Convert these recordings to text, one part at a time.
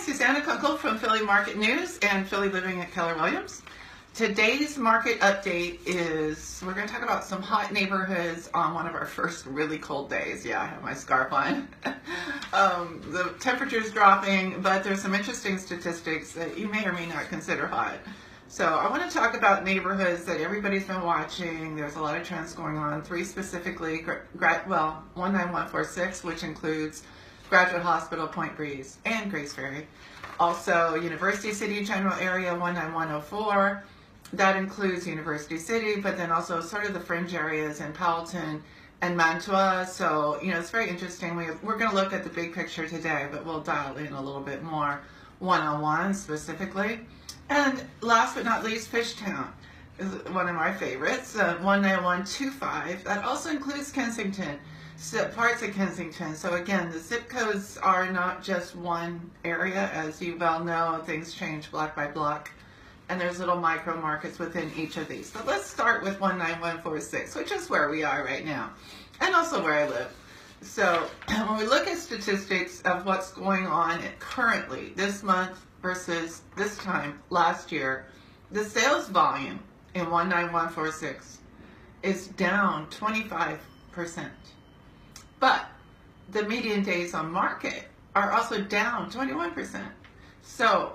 Susanna.Kunkel from Philly Market News and Philly Living at Keller Williams. Today's market update is, we're going to talk about some hot neighborhoods on one of our first really cold days. Yeah, I have my scarf on. The temperature's dropping, but there's some interesting statistics that you may or may not consider hot. So I want to talk about neighborhoods that everybody's been watching. There's a lot of trends going on. Three specifically, 19146, which includes Graduate Hospital, Point Breeze, and Grace Ferry. Also, University City General Area 19104. That includes University City, but then also sort of the fringe areas in Powelton and Mantua. So, it's very interesting. We're going to look at the big picture today, but we'll dial in a little bit more one-on-one specifically. And last but not least, Fishtown is one of my favorites, 19125. That also includes Kensington, parts of Kensington. So again, the zip codes are not just one area. As you well know, things change block by block, and there's little micro markets within each of these. But let's start with 19146, which is where we are right now, and also where I live. So when we look at statistics of what's going on currently this month versus this time last year, the sales volume in 19146 is down 25%. But the median days on market are also down 21%. So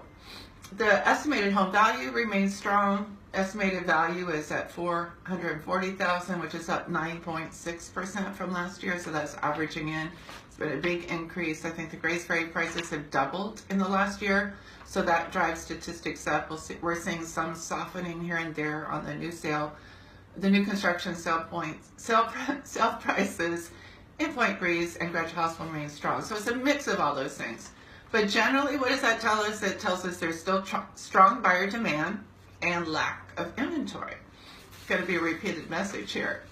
the estimated home value remains strong. Estimated value is at $440,000, which is up 9.6% from last year. So that's averaging in. It's been a big increase. I think the Grace Ferry prices have doubled in the last year. So that drives statistics up. We're seeing some softening here and there on the new sale, the new construction sale prices in Point Breeze and Graduate Hospital remain strong. So it's a mix of all those things. But generally, what does that tell us? It tells us there's still strong buyer demand and lack of inventory. It's going to be a repeated message here.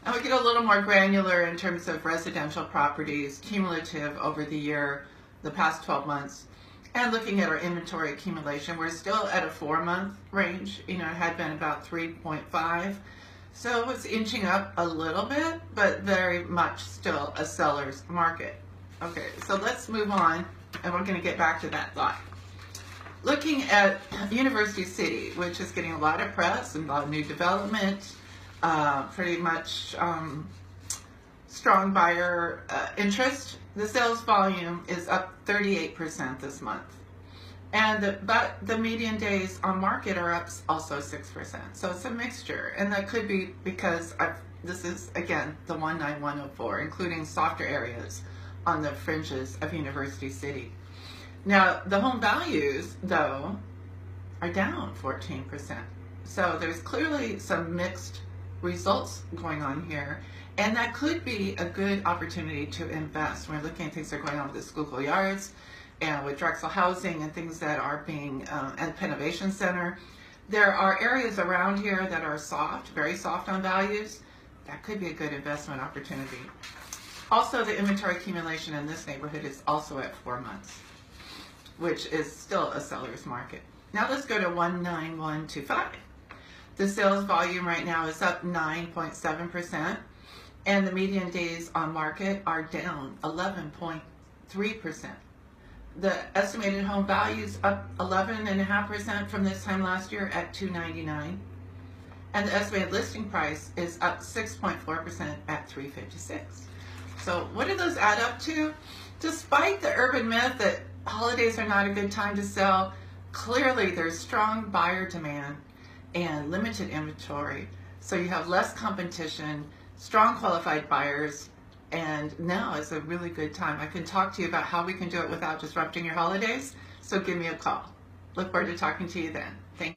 And we get a little more granular in terms of residential properties, cumulative over the year, the past 12 months. And looking at our inventory accumulation, we're still at a 4-month range. It had been about 3.5. So it's inching up a little bit, but very much still a seller's market. Okay, so let's move on, and we're going to get back to that thought. Looking at University City, which is getting a lot of press and a lot of new development, pretty much strong buyer interest. The sales volume is up 38% this month. But the median days on market are up also 6%. So it's a mixture. And that could be because this is, again, the 19104, including softer areas on the fringes of University City. Now, the home values, though, are down 14%. So there's clearly some mixed results going on here. And that could be a good opportunity to invest. We're looking at things that are going on with the Schuylkill Yards and with Drexel Housing and things that are being, and Pennovation Center. There are areas around here that are soft, very soft on values. That could be a good investment opportunity. Also, the inventory accumulation in this neighborhood is also at 4 months, which is still a seller's market. Now let's go to 19125. The sales volume right now is up 9.7%. And the median days on market are down 11.3%. The estimated home value is up 11.5% from this time last year at $299. And the estimated listing price is up 6.4% at $356. So what do those add up to? Despite the urban myth that holidays are not a good time to sell, clearly there's strong buyer demand and limited inventory. So you have less competition, strong qualified buyers, and now is a really good time. I can talk to you about how we can do it without disrupting your holidays, so give me a call. Look forward to talking to you then. Thank you.